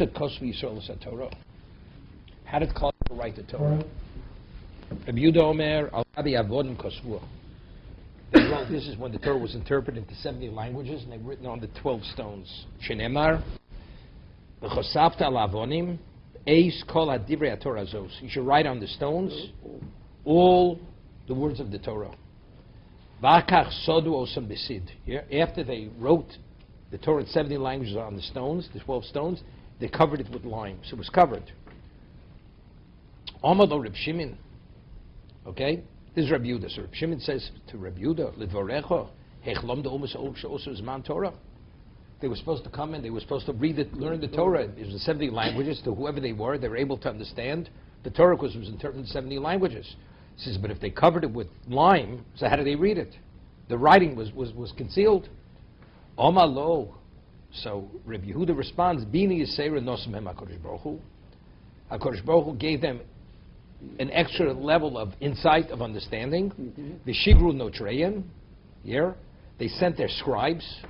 Kitzat Kosvi Yisrael Torah. How did Klal write the Torah? Rabbi Yehuda Omer Al Abi Avodim Kosvu. They wrote. This is when the Torah was interpreted into 70 languages, and they've written on the 12 stones. Shenemar V'chosafta Al Avonim Eis Kol HaDivrei HaTorah Zos. You should write on the stones all the words of the Torah. V'akach Sodu Osam Besid. After they wrote the Torah in 70 languages on the stones, the 12 stones, they covered it with lime, so it was covered. Amado Reb Shimon. Okay? This is Reb Yehuda. So Reb Shimon says to Reb Yehuda, Lidvarecha, Hechlom de Umas Osu Zman Torah. They were supposed to come in, they were supposed to read it, learn the Torah. It was in 70 languages, to whoever they were able to understand the Torah because it was interpreted in 70 languages. He says, but if they covered it with lime, so how did they read it? The writing was concealed. Oma lo. So Reb Yehuda responds, Bini Yisera Nosem Hem HaKadosh Baruch Hu. HaKadosh Baruch Hu gave them an extra level of insight, of understanding. V'shigru notreyan. Here, they sent their scribes.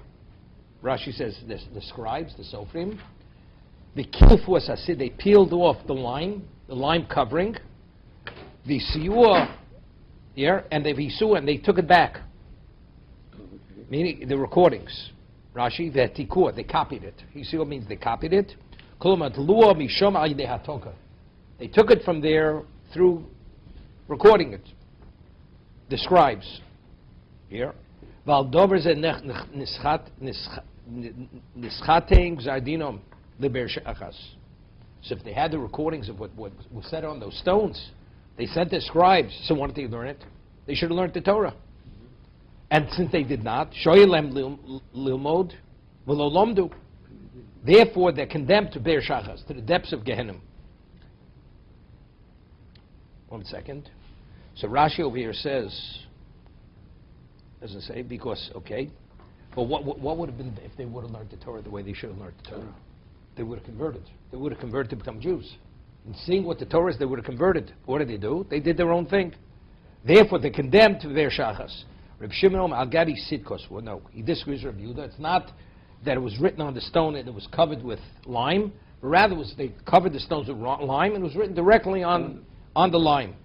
Rashi says the scribes, the sofrim. V'kilfu asasid. They peeled off the lime covering. V'siyua. Here, and they v'siyua, and they took it back. Meaning the recordings. Rashi, v'tikua. They copied it. V'siyua means they copied it. Kolomat luah mishom al yidei hatoka. They took it from there through recording it. The scribes. Here. So if they had the recordings of what was said on those stones, they sent their scribes. So why didn't they learn it? They should have learned the Torah. And since they did not, therefore they're condemned to Be'er Shachas, to the depths of Gehenna. 1 second. So Rashi over here says, doesn't say, because, okay, but what would have been if they would have learned the Torah the way they should have learned the Torah? They would have converted. They would have converted to become Jews. And seeing what the Torah is, they would have converted. What did they do? They did their own thing. Therefore, they're condemned to their shachas. Reb Shimon al-Gabi Sidkos. Well, no, he disagrees with Reb Yehuda. It's not that it was written on the stone and it was covered with lime, but rather they covered the stones with lime and it was written directly on the lime.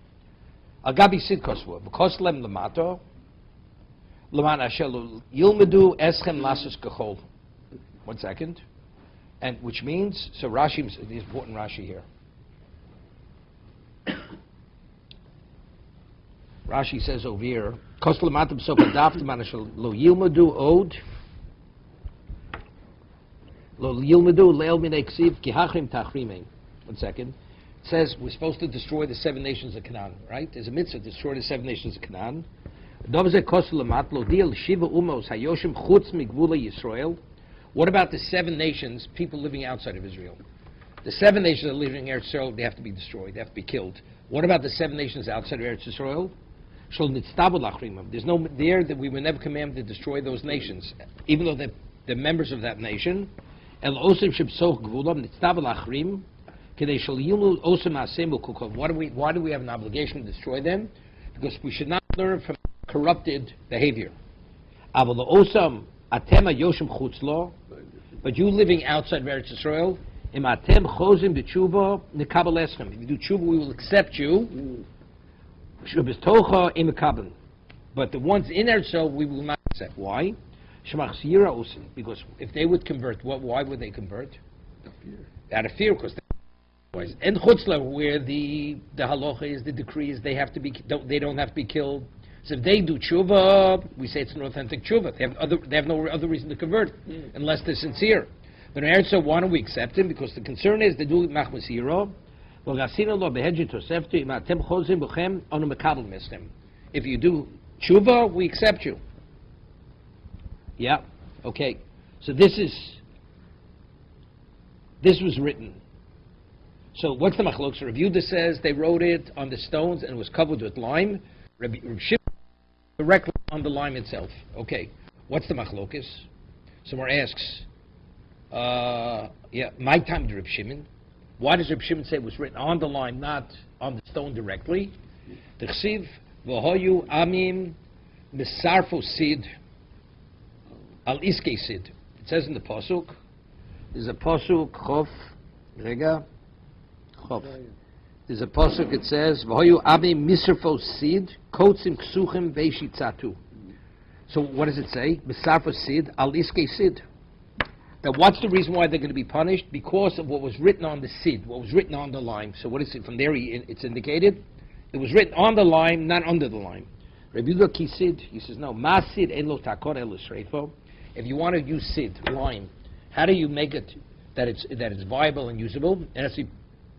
Al-Gabi Sidkos. Because lem lamato, leman ashelu yilmedu eschem lasus kachol. 1 second. And which means, so Rashi, the important Rashi here. Rashi says over here, Kos lamatim so kadaftim anashel lo yilmedu od lo yilmedu leil minei ksiv ki hachrim tachrimein. 1 second. It says we're supposed to destroy the 7 nations of Canaan, right? There's a mitzvah to destroy the 7 nations of Canaan. What about the 7 nations, people living outside of Israel? The 7 nations that are living in Eretz Israel, they have to be destroyed, they have to be killed. What about the 7 nations outside of Eretz Israel? There's no there that we were never commanded to destroy those nations, even though they're members of that nation. Why do we have an obligation to destroy them? Because we should not learn from corrupted behavior. But you living outside of Eretz Yisrael, if you do tshuva, we will accept you. But the ones in Eretz Yisrael, we will not accept. Why? Because if they would convert, why would they convert? Out of fear, because and chutzla, where the halacha is, the decree is, they don't have to be killed. So if they do tshuva, we say it's an authentic tshuva. They have no other reason to convert unless they're sincere. But in Eretz, why don't we accept him? Because the concern is they do machmas hiro. If you do tshuva, we accept you. Yeah, okay. So this was written. So what's the machlokes? Rav Yehuda says they wrote it on the stones and it was covered with lime. Reb Shimon directly on the lime itself. Okay, what's the machlokes? Someone asks, my time to Reb Shimon. Why does Reb Shimon say it was written on the lime, not on the stone directly? The chsiv v'hoyu amim misarfo sid al iske sid. It says in the pasuk. There's a pasuk chof Rega. Chof. There's a pasuk. It says, "V'hoyu abi misrfo sid kotzim ksuchim veishitzatu." So what does it say? Misarfo sid al iske sid. Now, what's the reason why they're going to be punished? Because of what was written on the sid, what was written on the lime. So what is it? From there, it's indicated. It was written on the lime, not under the lime. Rabbi Yehuda ki sid, he says, no. Ma sid en lo takor el sreifo. If you want to use sid, lime, how do you make it that it's viable and usable? It has to be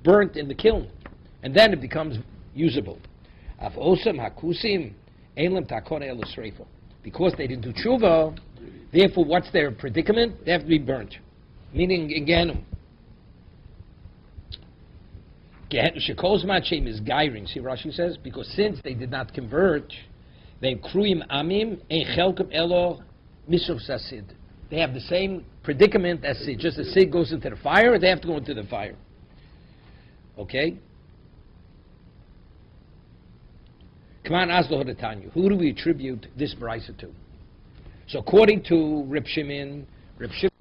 burnt in the kiln, and then it becomes usable. Af osam hakusim en lem takor el sreifo. Because they didn't do tshuva, therefore, what's their predicament? They have to be burnt. Meaning, again, Shekozmat Shem is gairing. See, Rashi says, because since they did not convert, they kruyim amim ein chelkem elo misov sasid. They have the same predicament as sid. Just as sid goes into the fire, they have to go into the fire. Okay. Come on, Aslo Hodatanya. Who do we attribute this brisa to? So according to Reb Shimon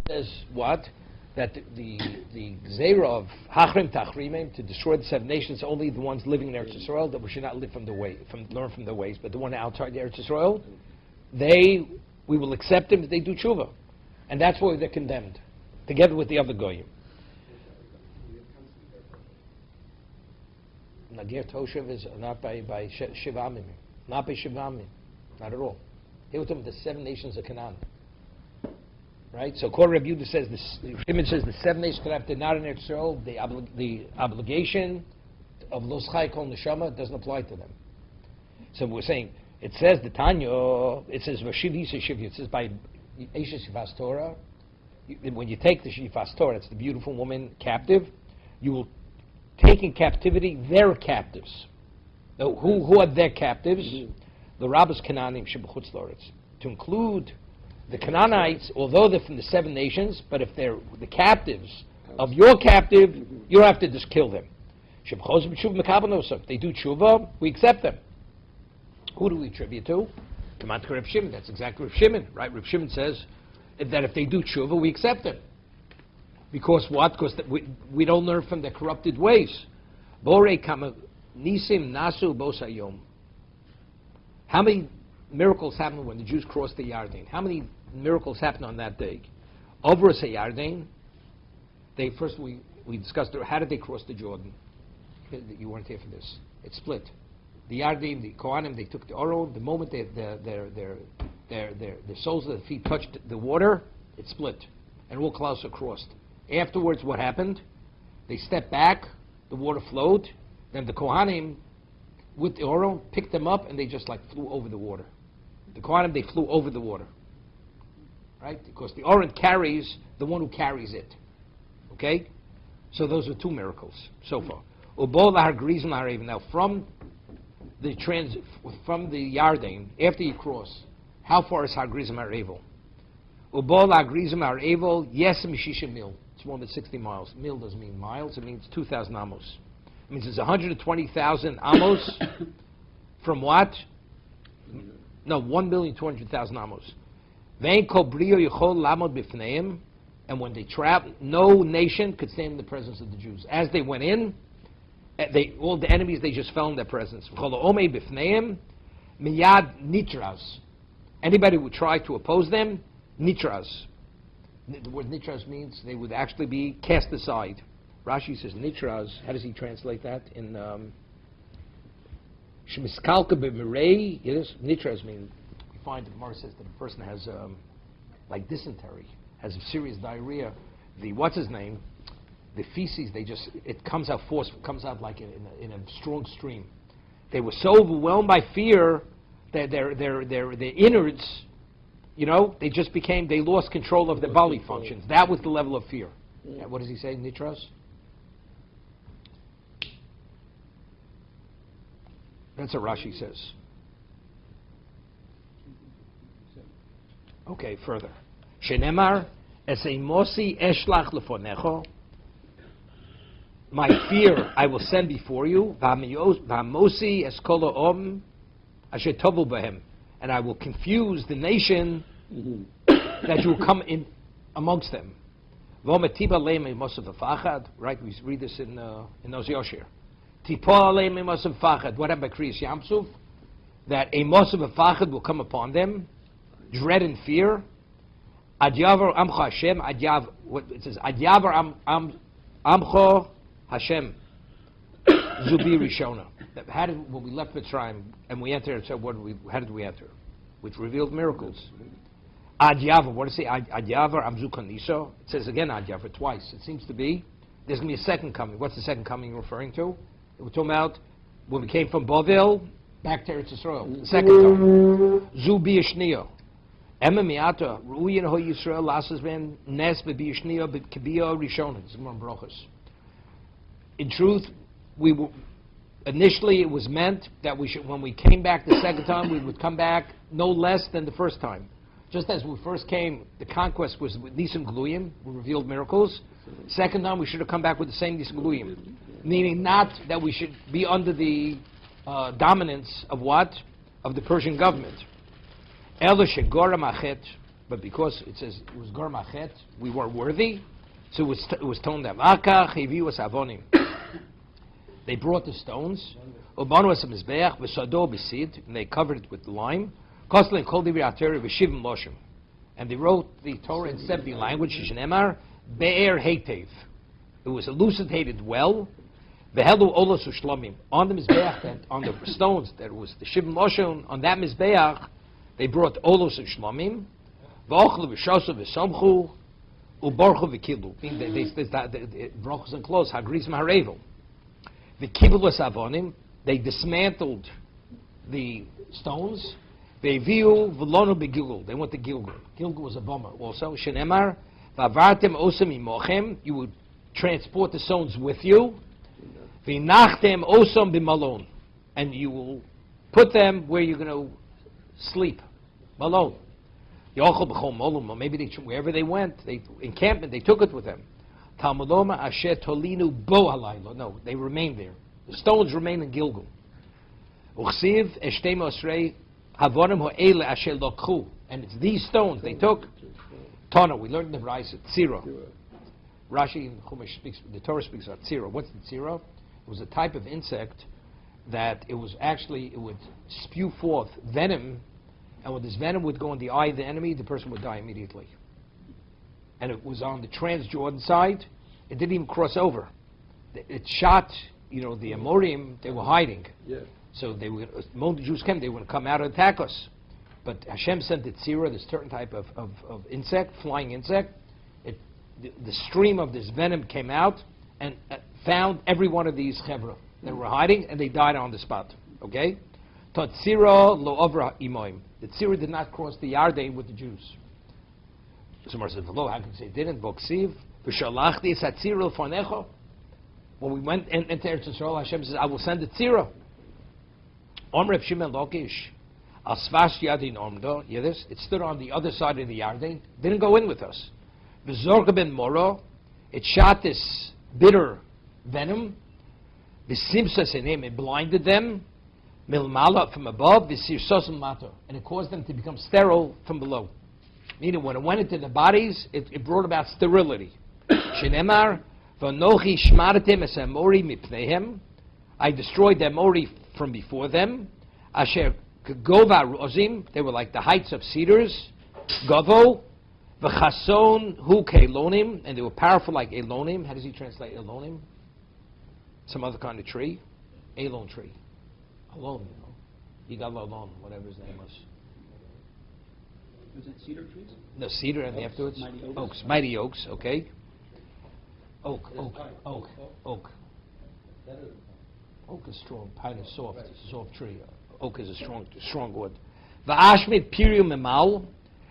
says what? That the Gzeira of Hachrim Tachrimim, to destroy the 7 nations, only the ones living in Eretz Yisrael, that we should not live learn from the ways, but the one outside the Eretz Yisrael, we will accept them if they do tshuva. And that's why they're condemned, together with the other goyim. Nadir Toshev is not by Shivamim, not by Shivamim, not at all. Here we're talking about the 7 nations of Canaan, right? So, Kor Rabbi Yehuda says Shimon says the 7 nations of Canaan, they're not in Eretz Yisrael. The obligation of Los Chai Kol Neshama doesn't apply to them. So we're saying it says the Tanya. It says Vashiv Yisrael Shiv. It says by Eishes Shivas Torah. When you take the Shivas Torah, that's the beautiful woman captive. You will take in captivity their captives. Now, who are their captives? The Rabbis Canaanim Shebechutz Loretz. To include the Canaanites, although they're from the 7 nations, but if they're the captives of your captive, you don't have to just kill them. If they do tshuva, we accept them. Who do we attribute to? Come on to Reb Shimon. That's exactly Reb Shimon, right? Reb Shimon says that if they do tshuva, we accept them. Because what? Because we don't learn from their corrupted ways. Borei kama nisim nasu bosayom. How many miracles happened when the Jews crossed the Yarden? How many miracles happened on that day? Over a Yarden, we discussed how did they cross the Jordan? You weren't here for this. It split. The Yarden, the Kohanim, they took the Oro. The moment their soles of their feet touched the water, it split, and all clouds crossed. Afterwards, what happened? They stepped back. The water flowed. Then the Kohanim, with the Oro, picked them up, and they just flew over the water. The Kohanim, they flew over the water. Right? Because the Oron carries the one who carries it. Okay? So those are 2 miracles so far. Now from the Yarden, after you cross, how far is Har Grizim Har Evel? Ubol Har Grizim Har Evel, yes, Mishisha Mil. It's more than 60 miles. Mil doesn't mean miles, it means 2,000 amos. It means it's 120,000 amos from what? No, 1,200,000 amos. Vein kol brio yichol lamod bifneim, and when they traveled, no nation could stand in the presence of the Jews. As they went in, all the enemies, they just fell in their presence. V'chol omei bifneim, miyad nitras. Anybody who would try to oppose them, nitras. The word nitras means they would actually be cast aside. Rashi says nitras. How does he translate that? In Shemiskalka b'mirei, yes, nitras mean, we find the Gemara says that a person has like dysentery, has a serious diarrhea. What's his name? The feces, it comes out comes out like in a strong stream. They were so overwhelmed by fear that their innards, they lost control of their bodily functions. That was the level of fear. Yeah, what does he say, nitras? That's what Rashi says. Okay, further. Shenemar, Eseimosi eshlach lefonecho. My fear I will send before you. V'hamosi eskolo om asher tovu b'hem. And I will confuse the nation that you will come in amongst them. Right, we read this in Oz Yoshir. What happened by Kriyas Yamsuf? That a Mosav V'Fachad will come upon them, dread and fear. Ad Yavar Amcha Hashem, it says, Ad Yavar Amcha Hashem, Zubi Rishona. When we left Mitzrayim and we entered, so how did we enter? Which revealed miracles. Ad Yavar, what does it say? Ad Yavar Amzu Kaniso. It says again Ad Yavar twice. It seems to be there's going to be a second coming. What's the second coming referring to? We're talking about when we came from Bavel back to Eretz Yisrael. The second time. Zu biyashniya. Emma miata ruyin ho Yisrael lasas ben nes biyashniya b'kibiyah rishona. It's more brachos. In truth, initially it was meant that we should, when we came back the second time, we would come back no less than the first time. Just as we first came, the conquest was with Nisim Gluyim, we revealed miracles. Second time, we should have come back with the same Nisim Gluyim. Meaning not that we should be under the dominance of what? Of the Persian government. But because it says it was Gor Machet, we weren't worthy, so it was told them. They brought the stones, and they covered it with lime. And they wrote the Torah in 70 languages. Be'er Heitev. It was elucidated well. On the Mizbeach, on the stones, there was the Shivim Moshon. On that Mizbeach, they brought Olos and Shlomim. V'ochlu v'shosu v'somchu u'borchu v'kilu. Brachos and close. Hagris maharevel. V'kilu avonim. They dismantled the stones. Ve'viu v'lonu beGilgal. They went to Gilgal. Gilgal was a bomber also. Shenemar v'avartem osem imochem. You would transport the stones with you. V'nachtem osam b'malon. And you will put them where you're going to sleep. Malon. Yochel b'chol molum. Maybe wherever they went, encampment, they took it with them. Talmudoma asher tolinu bo halaylo. No, they remained there. The stones remain in Gilgal. Uchsiv eshtem osrei havonim ho'ele asher lokhu. And it's these stones they took. Tana, we learned in the Brayso, tzira. Rashi in Chumash speaks, the Torah speaks about tzira. What's the tzira? It was a type of insect that it would spew forth venom, and when this venom would go in the eye of the enemy, the person would die immediately. And it was on the Transjordan side. It didn't even cross over. It shot, the Amorim, they were hiding. Yeah. So when the Jews came, they were going to come out and attack us. But Hashem sent the tzira, this certain type of insect, flying insect. The stream of this venom came out and found every one of these chevra that were hiding, and they died on the spot. Okay? The tzira did not cross the Yarden with the Jews. Somebody says, "Hello, how can you say it didn't?" When we went into Eretz Yisrael, Hashem says, "I will send the tzira." It stood on the other side of the Yarden. Didn't go in with us. It shot this bitter venom. It blinded them. Milmala from above, and it caused them to become sterile from below. Meaning, when it went into the bodies, it brought about sterility. Shenemar, v'nochi shmaratem es Amori mipneihem. I destroyed the Amori from before them. Asher gova rozim, they were like the heights of cedars. Gavo, v'chason hu kelonim, and they were powerful like elonim. How does he translate elonim? Some other kind of tree. Elon tree. Alone, Yigal alone, whatever his name was. Was it cedar trees? No, cedar and oaks, afterwards? Oaks. Mighty oaks, okay. Oak. Oak is strong, pine is soft, it's a soft tree. Oak is a strong wood. V'ashmit pirium emal,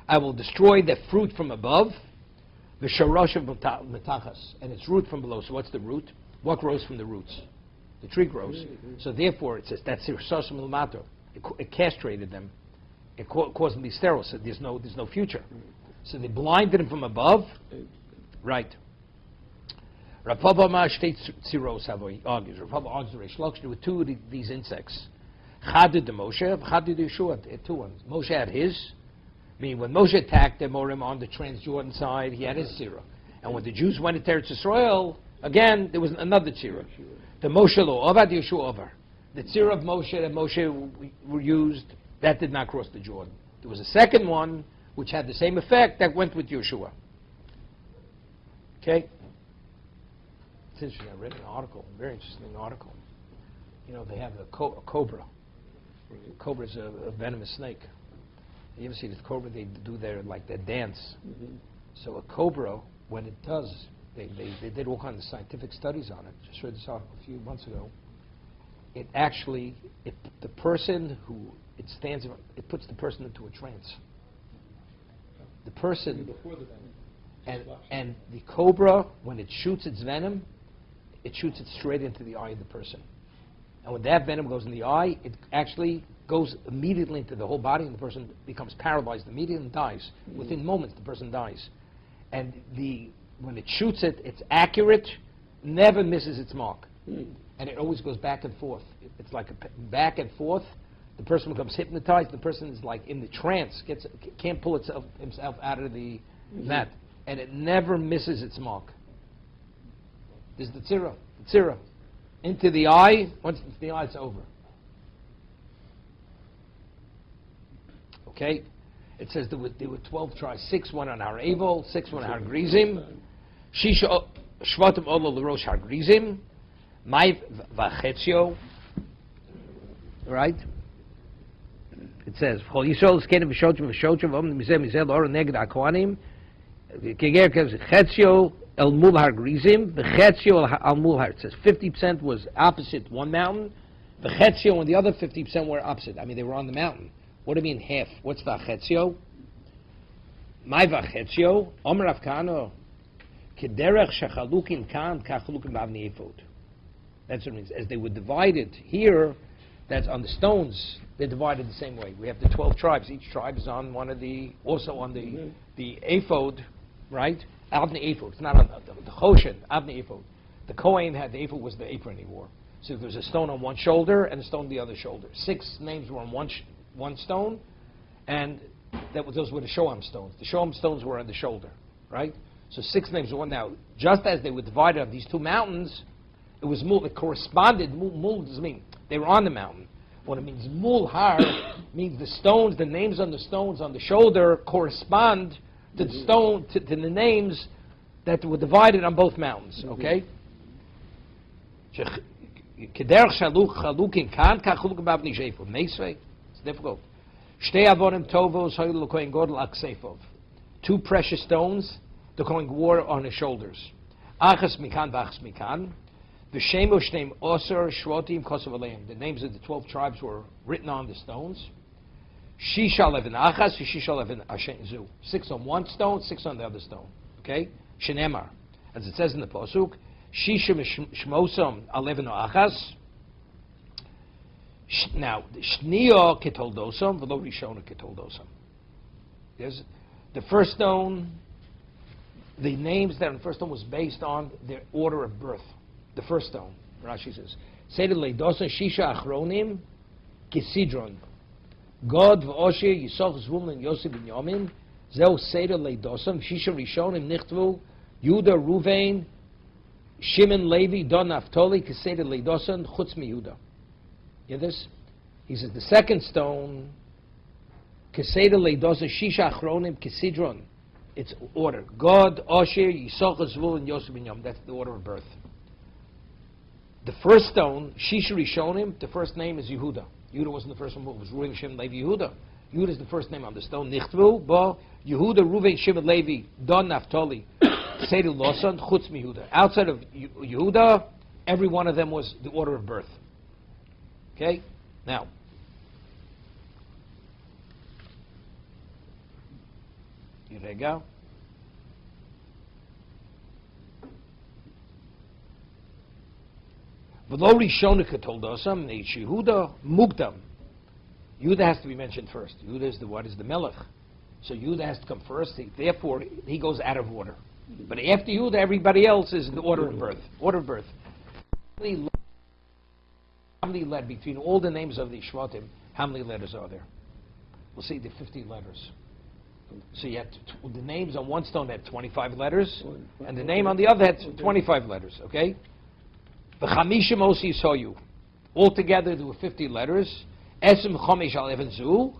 I will destroy the fruit from above. V'sharosh metachas, and its root from below. So what's the root? What grows from the roots? The tree grows. So therefore, it says that's sirsosim ilmato. It castrated them. It caused them to be sterile. So there's no future. So they blinded them from above. Right. Rav Papa argues. Rav Papa argues there were two of these insects. Chadid the Moshe, Chadid the Yeshua. Two ones. Moshe had his. Meaning when Moshe attacked the Morim on the Transjordan side, he had his sirah. And when the Jews went into Eretz Yisrael, again, there was another tzira. The Moshe lo over, the Yeshua over. The tzira of Moshe that Moshe were used, that did not cross the Jordan. There was a second one, which had the same effect, that went with Yeshua. Okay? It's interesting. I read an article, a very interesting article. You know, they have a cobra. A cobra is a venomous snake. You ever see the cobra? They do their dance. Mm-hmm. So a cobra, when it does, they did all kinds of scientific studies on it. Just read this article a few months ago. It actually, the person who it stands, it puts the person into a trance. The person, and the cobra, when it shoots its venom, it shoots it straight into the eye of the person. And when that venom goes in the eye, it actually goes immediately into the whole body, and the person becomes paralyzed immediately and dies. Mm-hmm. Within moments, the person dies. And when it shoots it, it's accurate, never misses its mark. Mm. And it always goes back and forth. It's like a back and forth. The person becomes hypnotized. The person is like in the trance, can't pull himself out of the mat. And it never misses its mark. This is the tzira. The tzira. Into the eye. Once it's in the eye, it's over. Okay? It says there were 12 tribes. 6 went on Har Evel, 6 went on Har Grizim. Shisha Shvatim Olo L'Rosh Har Grizim. Mai Vachetzio. Right? It says, Chol Yisrael Skenim V'Shotim V'Shotim V'Om Mizeh Mizeh L'Or Neged HaKohanim Keger Chetzio El Mul Har Grizim V'Chetzio El Mul Har. It says 50% was opposite one mountain, V'Chetzio and the other 50% were opposite. I mean, they were on the mountain. What do you mean half? What's Vachetzio? My Vachetzio, Omer Avkano, Kederech Shechalukim Kan, Kachalukim Bavni Efod. That's what it means. As they were divided here, that's on the stones, they're divided the same way. We have the 12 tribes. Each tribe is on one of also on the ephod, right? Avni Ephod. It's not on the Choshen, Avni Ephod. The Kohen had the ephod was the apron he wore. So there was a stone on one shoulder and a stone on the other shoulder. 6 names were on one stone, and those were the Shoam stones. The Shoam stones were on the shoulder, right? So 6 names were one. Now, just as they were divided on these 2 mountains, it was mul. It corresponded. Mul does mean they were on the mountain. What it means, mul har means the stones, the names on the stones on the shoulder correspond to the stone to the names that were divided on both mountains. Okay. Kederch chalukim kan kachalukim bavni sheifov. Meisvei. It's difficult. Shtei avonim tovos hoyel l'kohen godel akseifov. 2 precious stones the Kohen wore on his shoulders. Achas mikan v'achas mikan. The names of the 12 tribes were written on the stones. 6 on one stone, 6 on the other stone. Okay? Shenemar. As it says in the Pasuk, Shisha Shmosam Alevin Achas. Now, Shnio Ketoldosam, V'lo Rishona Ketoldosam. There's the first stone, the names that on the first stone was based on their order of birth. The first stone, Rashi says, Seder Leidosan Shisha Achronim Kisidron. God v'Osher Yisach Zvulun Yosef Binyamin Zeu Seder Leidosan Shisha Rishonim Nichtvu Yehuda Ruvain Shimon Levi Don Naftali Kiseder Leidosan Chutz Mi Yehuda. You hear this? He says the second stone Kiseder Leidosan Shisha Achronim Kisidron. It's order. God, Osher, Yisach Zvulun Yosef Binyamin. That's the order of birth. The first stone, Shisha Rishonim, the first name is Yehuda. Yehuda wasn't the first one, it was Reuven, Shimon, Levi, Yehuda. Yehuda is the first name on the stone. Nichtvu, Bo, Yehuda, Reuven, Shimon, Levi, Don, Naftali, Seder Losan, Chutz Mi Yehuda. Outside of Yehuda, every one of them was the order of birth. Okay? Now, here they go. V'lo Rishonika told us, Yehuda Mukdam. Yehuda has to be mentioned first. Yehuda is the Melech. So Yehuda has to come first. Therefore, he goes out of order. But after Yehuda, everybody else is in the order of birth. Order of birth. How many letters between all the names of the Shvatim? How many letters are there? We'll see the 50 letters. So you had the names on one stone had 25 letters, and the name on the other had 25 letters, okay? V'chamishim osi soyu. Altogether there were 50 letters. Esem chomesh aleven zu,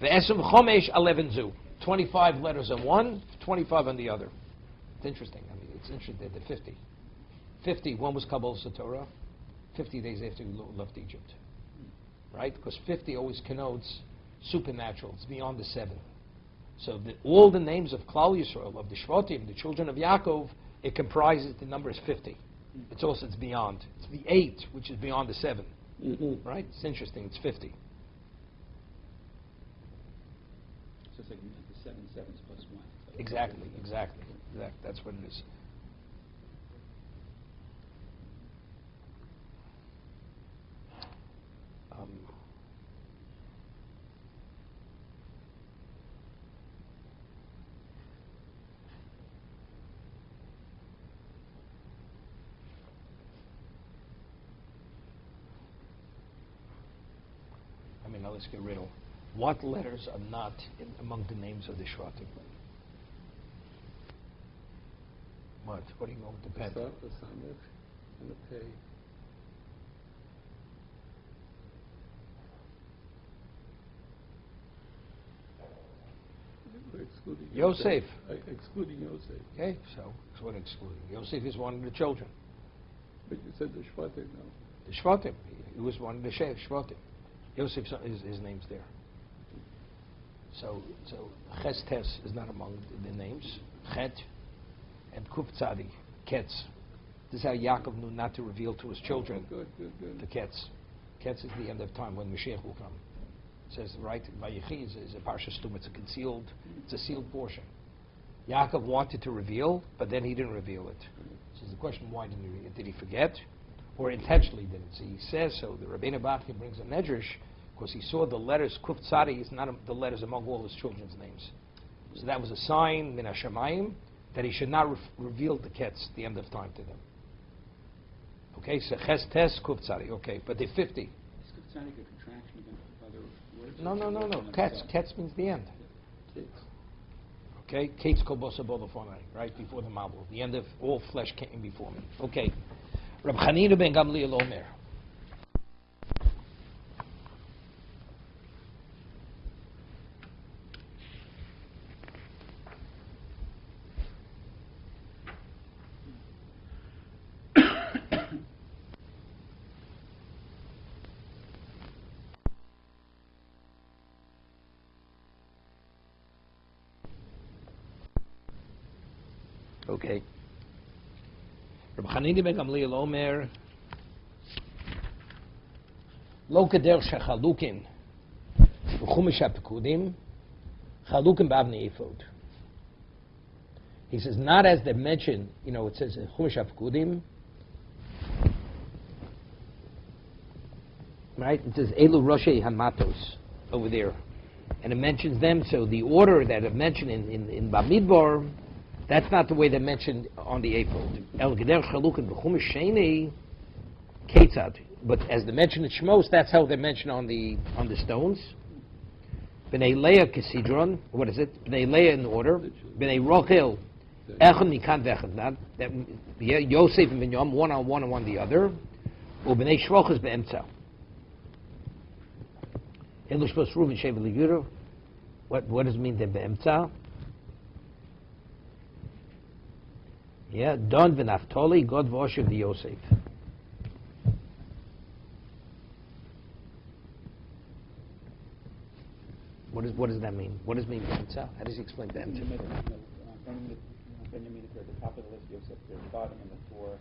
ve'esem chomesh aleven zu. 25 letters on one, 25 on the other. It's interesting. I mean, it's interesting that the 50. 50, when was Kabbalah Torah? 50 days after we left Egypt. Right? Because 50 always connotes supernatural. It's beyond the 7. So all the names of Klal Yisrael, of the Shvatim, the children of Yaakov, it comprises, the number is 50. It's beyond. It's the 8, which is beyond the 7. Mm-hmm. Right? It's interesting. It's 50. So it's like the 7 sevens plus 1. Exactly. That's what it is. Now let's get riddle. What letters are not among the names of the Shvatim? What? What do you know with the pen? The Samech and the Pei. We're excluding Yosef. Excluding Yosef. Okay, so that's what excluding. Yosef is one of the children. But you said the Shvatim, no? The Shvatim. He was one of the Shvatim. Yosef, his name's there. So Ches Tes is not among the names. Chet and Kuf Tzadi, Ketz. This is how Yaakov knew not to reveal to his children Good. the Ketz. Ketz is the end of time when Mashiach will come. It says, right, Vayechi is a Parsha Stum, it's a sealed portion. Yaakov wanted to reveal, but then he didn't reveal it. So the question, why did he forget? Or intentionally didn't. So he says so. The Rabbeinu Bachya brings a medrash because he saw the letters Kuf Tzadi is not the letters among all his children's names. So that was a sign min hashamayim that he should not reveal the Ketz, the end of time, to them. Okay, so Ches Tes Kuf Tzadi. Okay, but the 50. Is Kuf Tzadi a contraction of other words? No. Ketz means the end. Kids. Okay, Kate's Kobosa Bolofonai, right before the Mabul. The end of all flesh came before me. Okay. Rab Chanina ben Gamliel Omer. Okay. Rab Chanina ben Gamliel Omer. Lo keder shechalukin v'chumash hapekudim chalukin b'avnei ephod. He says, not as they mentioned, it says in Chumash hapekudim, right? It says Elu Roshei Hamatos over there, and it mentions them. So the order that it mentioned in Bamidbar, that's not the way they mentioned on the ephod. El keder shechalukin v'chumash sheni ketzad. But as they mention in Shmos, that's how they mention on the stones. B'nei Leah Kesidron, what is it? B'nei Leah in order. B'nei Rochel, Echon Mikan Vechad. That Yosef and Binyam, one on one and one the other. Or B'nei Shroches Be'emtza. Elu Shmos Reuven Shevet Levuda. What does it mean then Be'emtza? Yeah, Don V'Naftoli, God V'Oshev the Yosef. What does that mean? What does it mean Be'emtza? How does he explain Be'emtza? Benjamin is at the top of the list, Yosef at the bottom, and the 4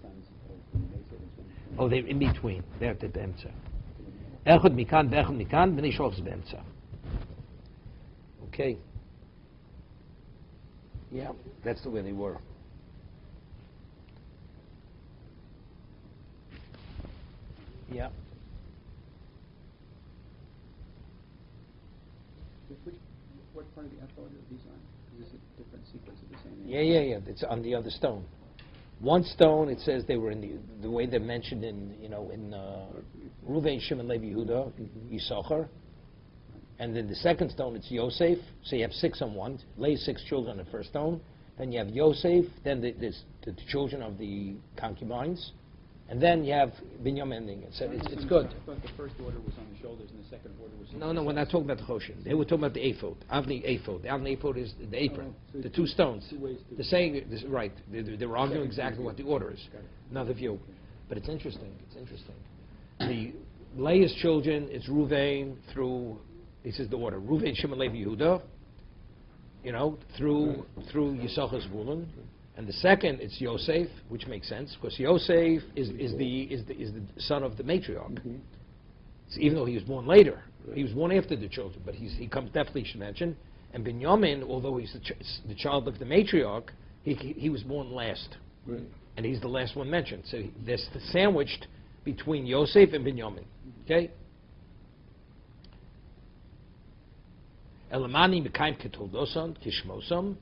sons of Yosef. Oh, they're in between. They're at the Be'emtza. Echad Mikan, V'Echad Mikan, B'nei Shloch Be'emtza. Okay. Yeah, that's the way they were. Yeah. What part of the ephod are these on? Is this a different sequence of the same name? Yeah. It's on the other stone. One stone, it says they were in the way they're mentioned in Reuven, Shimon, Levi, Yehuda, Yisachar. And then the second stone, it's Yosef. So you have 6 on one. Lay 6 children on the first stone. Then you have Yosef. Then there's the children of the concubines. And then you have Binyamin ending it. So it's good. I thought the first order was on the shoulders and the second order was on No, we're not talking about the Choshen. They were talking about the ephod. Avni ephod. The Avni ephod is the apron. so The 2 stones. 2 ways to... They're saying, right, they're arguing exactly what the order is. Got it. Another view. But it's interesting. The Leah's children, it's Ruvain through, he says the order, Ruvain, Shimon, Levi, Yehuda, through Yisachar, Zvulun. And the second, it's Yosef, which makes sense, because Yosef is the son of the matriarch. Mhm. So even though he was born later, he was born after the children, but he comes definitely, should mention. And Binyamin, although he's the child of the matriarch, he was born last. Right. And he's the last one mentioned. So they're sandwiched between Yosef and Binyamin. Okay? Elamani mekayim ketoldosam kishmosam.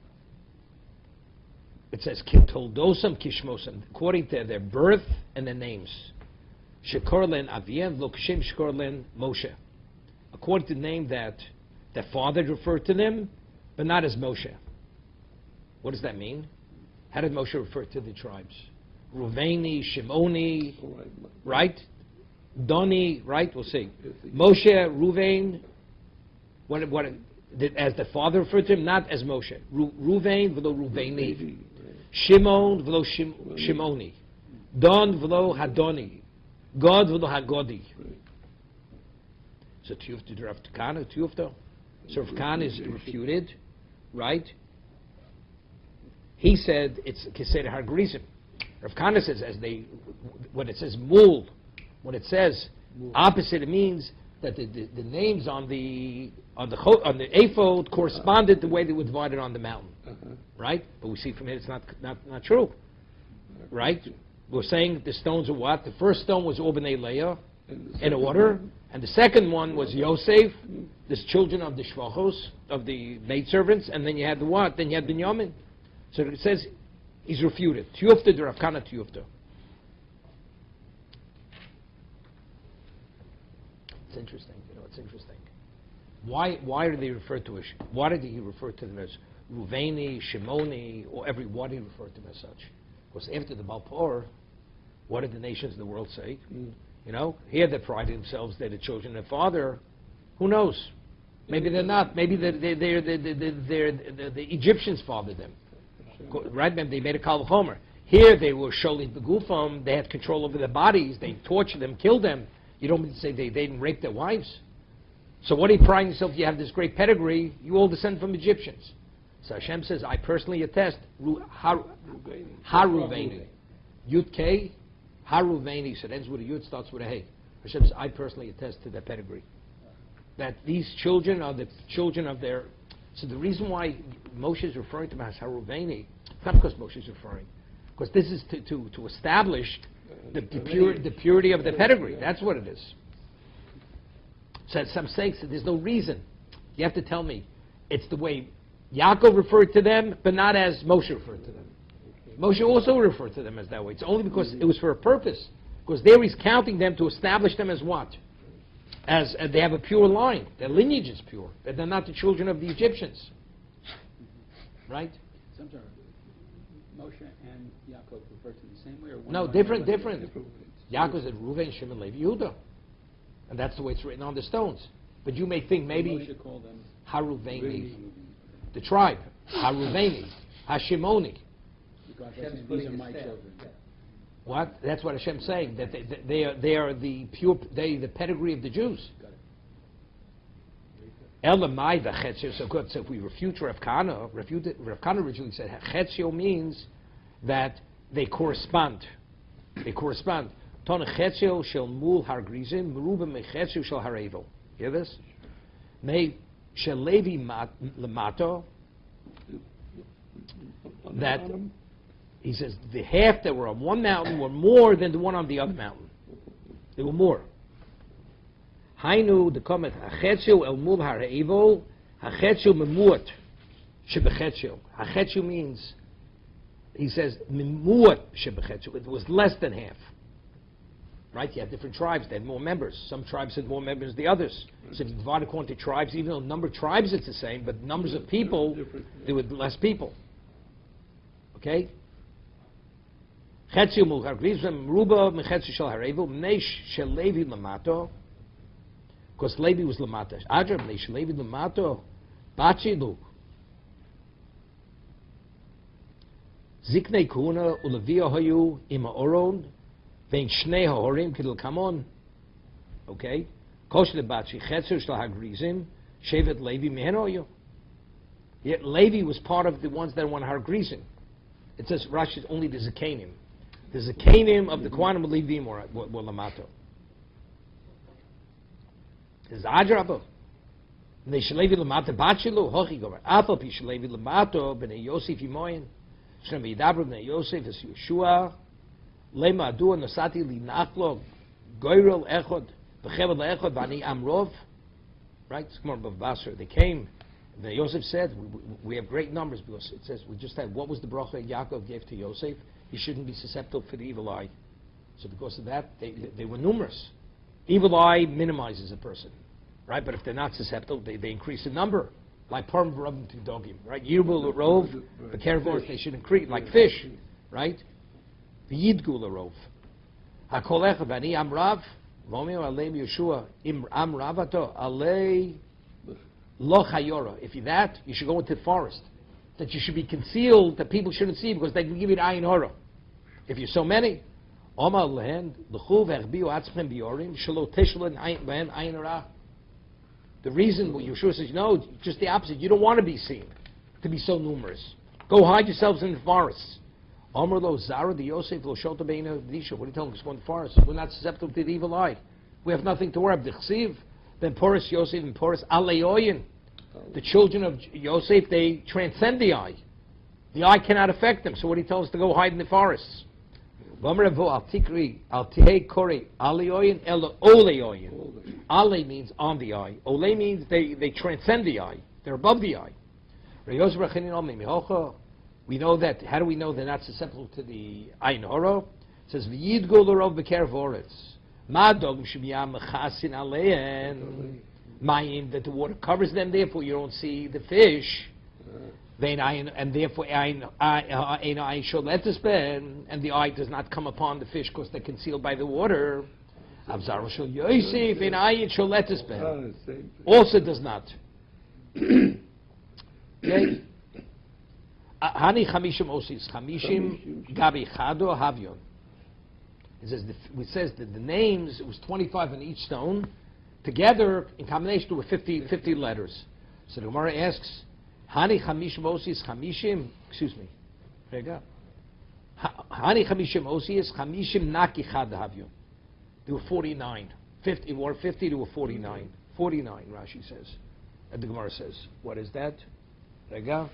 It says ketoldosam kishmosam, according to their birth and their names. Shekorlen aviem lokshim shekorlen Moshe. According to the name that their father referred to them, but not as Moshe. What does that mean? How did Moshe refer to the tribes? Ruveni, Shimoni, All right. right? Doni, right? We'll see. Yes, he- Moshe, Ruvain, as the father referred to him, not as Moshe. Ruvain, v'lo Ruveni. Right. Shimon, v'lo Shimoni. Don, v'lo Hadoni. God, v'lo Hagodi. Right. So Tiyufta, Rav Kana, Tiyufta. So Rav Kana is refuted, right? He said it's Kesed Hargrizim. Rav Kana says when it says mul, when it says opposite, it means that the names on the ephod corresponded the way they were divided on the mountain, Uh-huh. right? But we see from here it's not true, right? We're saying the stones are what? The first stone was Bnei Leah And the in second order, one- and the second one was Yosef, the children of the shvachos, of the maidservants, and then you had the what? Then you had Binyamin. So it says he's refuted. Tiyufta de Rav Kana Tiyufta. It's interesting. It's interesting. Why do they refer to us? Why did he refer to them as Ruveni, Shimoni, or why did he refer to them as such? Because after the Balpor, what did the nations of the world say? Mm. Here they pride themselves they're the children of their father. Who knows? Maybe they're not. Maybe the Egyptians fathered them. Right? They made a Kal V'chomer. Here they were Sholit Begufam. They had control over their bodies. They tortured them, killed them. You don't mean to say they didn't rape their wives. So what are you priding yourself? You have this great pedigree. You all descend from Egyptians. So Hashem says, I personally attest. Haruveni. Yud K. Haruveni. So it ends with a Yud, starts with a Hey. Hashem says, I personally attest to their pedigree. That these children are the children of their... So the reason why Moshe is referring to them as Haruveni, it's not because Moshe is referring, because this is to establish the purity of the pedigree. That's what it is. So some sakes, there's no reason. You have to tell me it's the way Yaakov referred to them, but not as Moshe referred to them. Moshe also referred to them as that way. It's only because it was for a purpose. Because there he's counting them to establish them as what? As they have a pure line. Their lineage is pure. That they're not the children of the Egyptians. Right? Sometimes Moshe and Yaakov refer to the same way, or one No, line different. or one line? Yaakov said Reuven, Shimon, Levi, Yehuda. And that's the way it's written on the stones. But you may think maybe Moshe called them Haruveni, the tribe, Haruveni, Hashimoni. because these are my children. What? That's what Hashem's saying. That they are the pure, the pedigree of the Jews. Elamai v'chetzio. So good. So if we refute Rav Kana, Rav Kana originally said chetzio means that they correspond. They correspond. Ton chetzio shel mul har grizim, meruba mechetzio shel har evel. Hear this? May shel levi lamato. That he says the half that were on one mountain were more than the one on the other mountain. They were more. Hainu the comment hachetzio el mul har evel, hachetzio memuat shebechetzio. Hachetzio means, he says memuat shebechetzio. It was less than half. right? You had different tribes, they had more members. Some tribes had more members than the others. So if you divide according to tribes, even though number of tribes it's the same, but numbers of people, there were less people. Okay? Because Levi was Lamata. Adra b'nei Levi Lamato, Bachilu. Ziknei Kuna uLevia Hayu Ima Oron, Vein Shnei Haorim Kidel Kamon. Okay? Kosh leBachi Chetzer Shel Hagrizim, Shevet Levi Mehen Hayu. Yet Levi was part of the ones that were on Hagrizim. It says Rashi only the Zakanim. The Zakanim of the Quantum of Levim were Lamato. Is Adrabah. They Shalevi Lamata Bachilu, Hochi Gomer. Afal Pi Shalevi Lamato, B'nei Yosef Yimoyin, Shem Yidabru B'nei Yosef, Es Yeshua, Lema Adua Nosati Li Nachlo, Goyrel Echod, B'chevad Echod, V'ani Amrov. Right? It's more of Basra. They came, and Yosef said, we have great numbers, because it says, we just had, what was the bracha Yaakov gave to Yosef? He shouldn't be susceptible for the evil eye. So because of that, they were numerous. Evil eye minimizes a person, right? But if they're not susceptible, they increase the number. Like Parm V'Rabim to Dogim, right? Yirbul Rov, the carnivores, they should increase, like fish, right? The Yidgul Rov. HaKol Echad, V'ani Amrav, V'omim Aleim Yeshua, Amravato, Alei Lo Chayora. If you're that, you should go into the forest. That you should be concealed, that people shouldn't see, because they can give you the ayin hora. If you're so many, the reason Yeshua says, no, just the opposite. You don't want to be seen, to be so numerous. Go hide yourselves in the forests. What do you tell them? Just go in the forest. We're not susceptible to the evil eye. We have nothing to worry about. Ben Porus Yosef and Porus Aleoyin. The children of Yosef, they transcend the eye. The eye cannot affect them. So what he tells us to go hide in the forests. Ale means on the eye. Ole means they transcend the eye. They're above the eye. We know that. How do we know they're not susceptible to the ayin hora? It says v'yidgul l'rov b'kerev oretz. Ma'adog sh'biyam mechasin alein. Mayim, that the water covers them, therefore you don't see the fish. And therefore and the eye does not come upon the fish because they're concealed by the water. Also does not. Okay. Hani chamishim osis chamishim gabi chado havyon. It says that the names, it was 25 in each stone. Together, in combination, there were 50 letters. So the Gemara asks, Hani chamishim osis chamishim, excuse me, Hani chamishim osis chamishim naki chad havyon. There were 49. 50, or 50, there were 49. 49, Rashi says. And the Gemara says, what is that? Rega.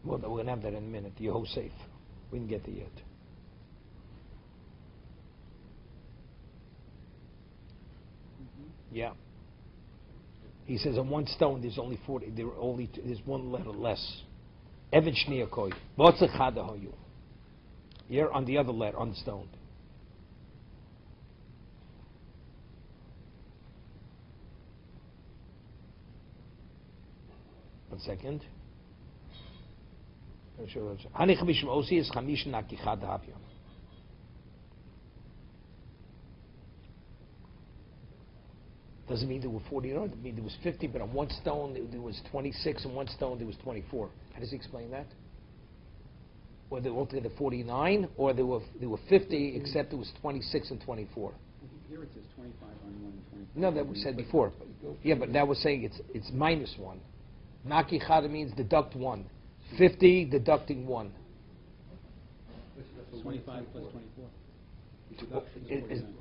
Well, we're going to have that in a minute. Yehosef. We didn't get there yet. Yeah. He says on one stone there's only 40. There's one letter less. Evan Shniakoi. What's a chadahoyu? Here on the other letter on the stone. 1 second. Hani chamishim osi is chamish nakichad havyon. Doesn't mean there were 40. No, it means there was 50, but on one stone there was 26, on one stone there was 24. How does he explain that? Or they were altogether 49, or there were 50, except there was 26 and 24. Here it says 25 on one and 24. No, that was said before. Yeah, but now we're saying it's minus 1. Nakichad means deduct 1. 50 deducting 1. 25 plus 24.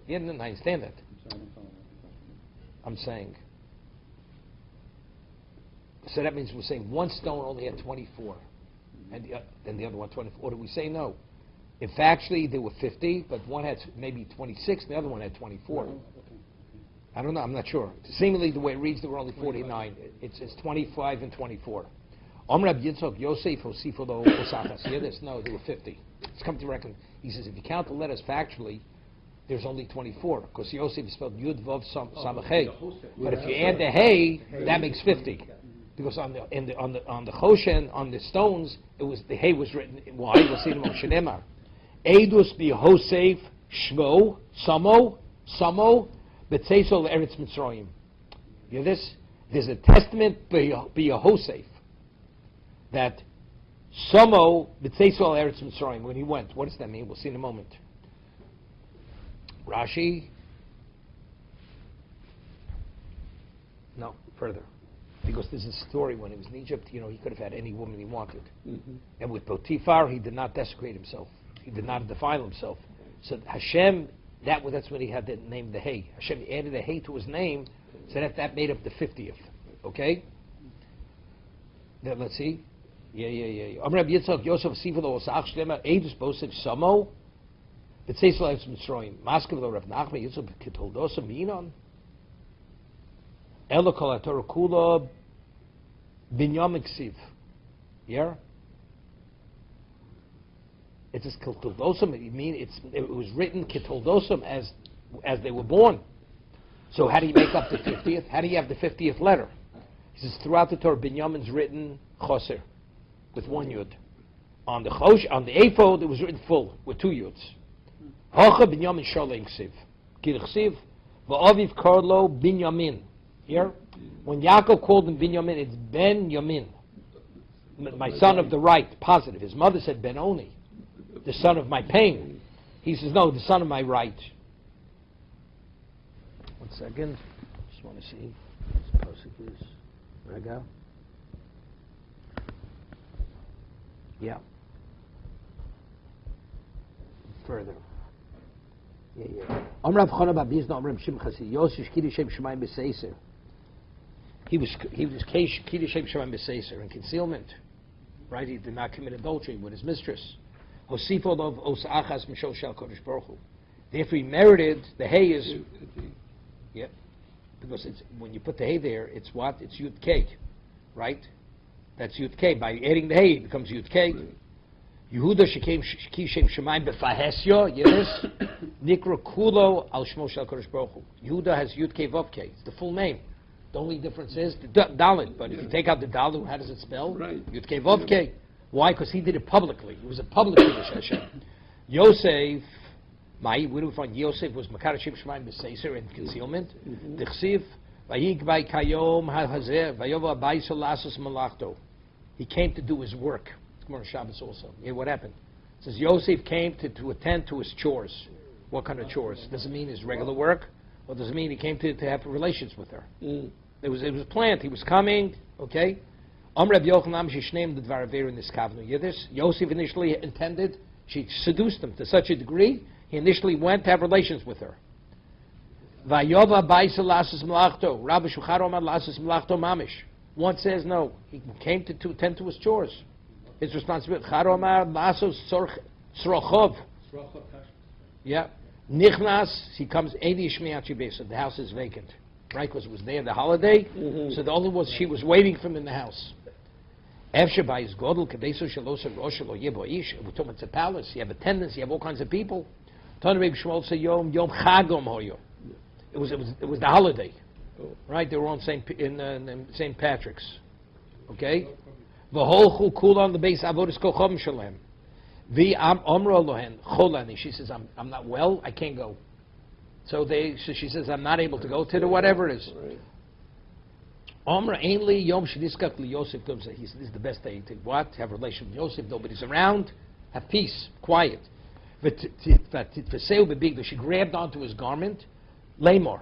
Yeah, no, I understand that. I'm sorry, I don't follow that. I'm saying. So that means we're saying one stone only had 24. and the other one 24. Or do we say no? If actually there were 50, but one had maybe 26, the other one had 24. I don't know, I'm not sure. Seemingly the way it reads, there were only 49. It's 25 and 24. Omrab Yitzchok Yosef Osifolo Osachas. Hear this? No, there were 50. It's come to reckon. He says if you count the letters factually, there's only 24, because Yosef is spelled Yud Vav Samach Hey. But if you add the Hey, that makes 50. Because on the Choshen, on the stones, it was the Hey was written. Why? We'll see in Shenemar. Eidus b'Yosef Shmo Samo B'Tzeisol Eretz Mitzrayim. You hear this? There's a testament b'Yosef that Samo B'Tzeisol Eretz Mitzrayim, when he went. What does that mean? We'll see in a moment. Rashi. No, further. Because there's a story when he was in Egypt, he could have had any woman he wanted. Mm-hmm. And with Potiphar, he did not desecrate himself. He did not defile himself. So Hashem, that's when he had the name the Hay. Hashem added a Hay to his name, so that made up the 50th. Okay? Now, let's see. Yeah. Amr Rabbi Yitzchak Yosef Sifelo Osach Shlema Eidus Bosef Samo B'Tzeisel Eretz Mitzrayim Maskav Lo Rav Nachman Yitzchak Kitoldosa Minon Elo Kol HaTorah Kula Binyamin Ksiv. Yeah? It says Kitoldosim. It was written Kitoldosim as they were born. So how do you make up the 50th? How do you have the 50th letter? He says throughout the Torah, Binyamin's written Choser with one yud. On the ephod, it was written full with two yuds. Hocha Binyamin Sholem Ksiv. Kirchsiv va'aviv karlo Binyamin. Here, when Yaakov called him Binyamin, it's Ben Yamin, my son of the right, positive. His mother said Benoni, the son of my pain. He says, no, the son of my right. 1 second. Just want to see. This pasuk is. Where I go? Yeah. Further. Yeah. Amrav Chana Babizna Amram Shim Chasi Yosef Kiddush Shem Shemayim B'Seiser. He was Kiddush Shem Shemayim B'Seiser in concealment. Right? He did not commit adultery with his mistress. Hosifo Lov Os Achas Mishol Shel Kodesh Baruch Hu. Therefore, he merited the hay is. Yeah, because it's when you put the hay there, it's what? It's Yud K, right? That's Yud K. By adding the hay, it becomes Yud K. Yehuda Shekem Kishem Shemayim B'Fahesyo. Yes. Nikra Kulo Al Shmo Shel Kodesh Baruch Hu. Yehuda has Yud K Vav K. It's the full name. The only difference is the Dalit. But if you take out the Dalit, how does it spell? Right. Yud K Vav K. Why? Because he did it publicly. It was a public Kiddush Hashem. Yosef, where do we find Yosef was Makarashim Shemaim B'Seiser in concealment. Dichsiv Vayigvay Kayom HaHazeh Vayova Abayso Lasos Malachto. He came to do his work. It's more on Shabbos also. Yeah, what happened? It says Yosef came to attend to his chores. What kind of chores? Does it mean his regular work? Or does it mean he came to have relations with her? It was planned. He was coming, okay? Amr Yochanan Shishneim the Dvaraver in this kavnu. You hear this? Yosef initially intended, she seduced him to such a degree, he initially went to have relations with her. Vayova Baisa Lasas Malachto. Rabbi Shuchar Omar Lasas Malachto Mamish. One says no. He came to attend to his chores. His responsibility. Char Omar Lasos Srochov. Yeah. Nichnas, he comes, Edi Shmiachi Besa. The house is vacant. Right? Because it was there the holiday. So the only was she was waiting for him in the house. It's a palace. You have attendants. You have all kinds of people. It was the holiday, right? They were on St. Patrick's. Okay. V'holchu kulan the base avodas kochom shalem. V'amra lohen cholani. She says, I'm not well. I can't go. So she says, I'm not able to go to the whatever it is. Amra ainli yom sheniskak li Yosef comes. He said, this is the best day to what? Have a relation with Yosef. Nobody's around. Have peace, quiet. She grabbed onto his garment. Lamor.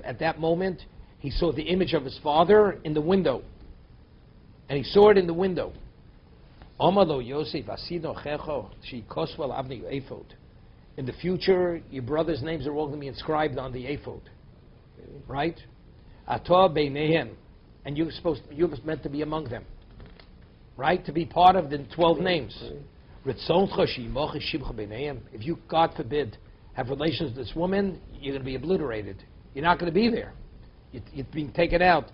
At that moment, he saw the image of his father in the window. And he saw it in the window. In the future, your brothers' names are all going to be inscribed on the ephod. Right? and you're meant to be among them, right? To be part of the 12 names. If you, God forbid, have relations with this woman, you're going to be obliterated. You're not going to be there. You're being taken out.